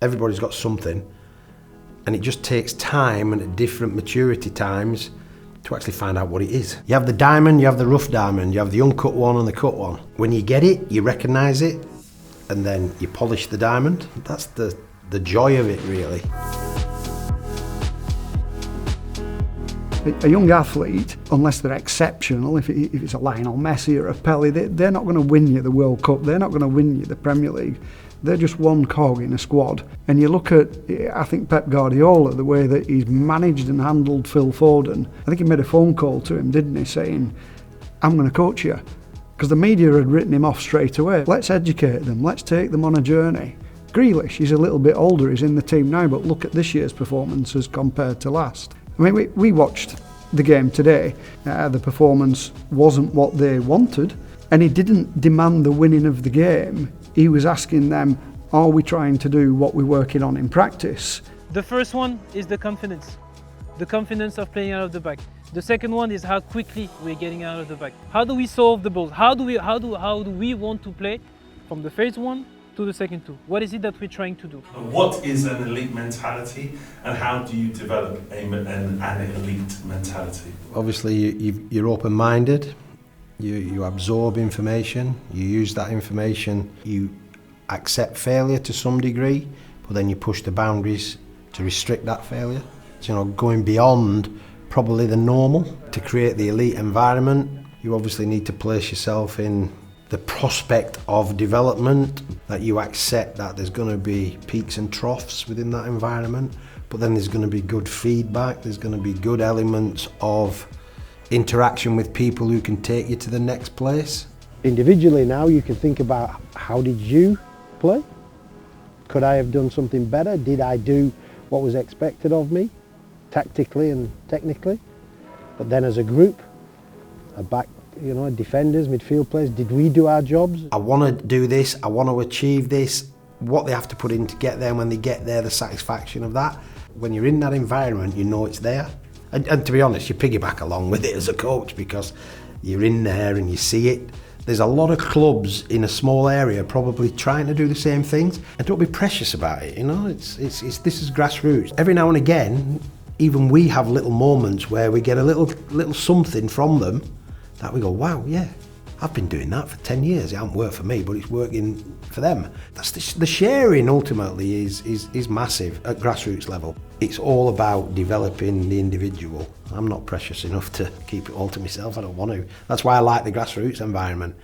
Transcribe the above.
Everybody's got something, and it just takes time and at different maturity times to actually find out what it is. You have the diamond, you have the rough diamond, you have the uncut one and the cut one. When you get it, you recognise it, and then you polish the diamond. That's the joy of it, really. A young athlete, unless they're exceptional, if it's a Lionel Messi or a Pele, they're not going to win you the World Cup, they're not going to win you the Premier League. They're just one cog in a squad. And you look at, I think, Pep Guardiola, the way that he's managed and handled Phil Foden. I think he made a phone call to him, didn't he, saying, I'm going to coach you. Because the media had written him off straight away. Let's educate them, let's take them on a journey. Grealish, he's a little bit older, he's in the team now, but look at this year's performance as compared to last. I mean, we watched the game today. The performance wasn't what they wanted, and he didn't demand the winning of the game. He was asking them, are we trying to do what we're working on in practice? The first one is the confidence of playing out of the back. The second one is how quickly we're getting out of the back. How do we solve the balls? How do we want to play from the first one to the second two? What is it that we're trying to do? What is an elite mentality, and how do you develop an elite mentality? Obviously, you're open-minded, you absorb information, you use that information, you accept failure to some degree, but then you push the boundaries to restrict that failure. So, going beyond probably the normal to create the elite environment. You obviously need to place yourself in the prospect of development, that you accept that there's going to be peaks and troughs within that environment, but then there's going to be good feedback, there's going to be good elements of interaction with people who can take you to the next place. Individually now you can think about, how did you play? Could I have done something better? Did I do what was expected of me, tactically and technically? But then as a group, defenders, midfield players, did we do our jobs? I want to do this, I want to achieve this, what they have to put in to get there, and when they get there, the satisfaction of that. When you're in that environment, you know it's there. And to be honest, you piggyback along with it as a coach because you're in there and you see it. There's a lot of clubs in a small area probably trying to do the same things, and don't be precious about it, this is grassroots. Every now and again, even we have little moments where we get a little something from them that we go, wow, yeah, I've been doing that for 10 years. It hasn't worked for me, but it's working for them. That's the sharing ultimately is massive at grassroots level. It's all about developing the individual. I'm not precious enough to keep it all to myself. I don't want to. That's why I like the grassroots environment.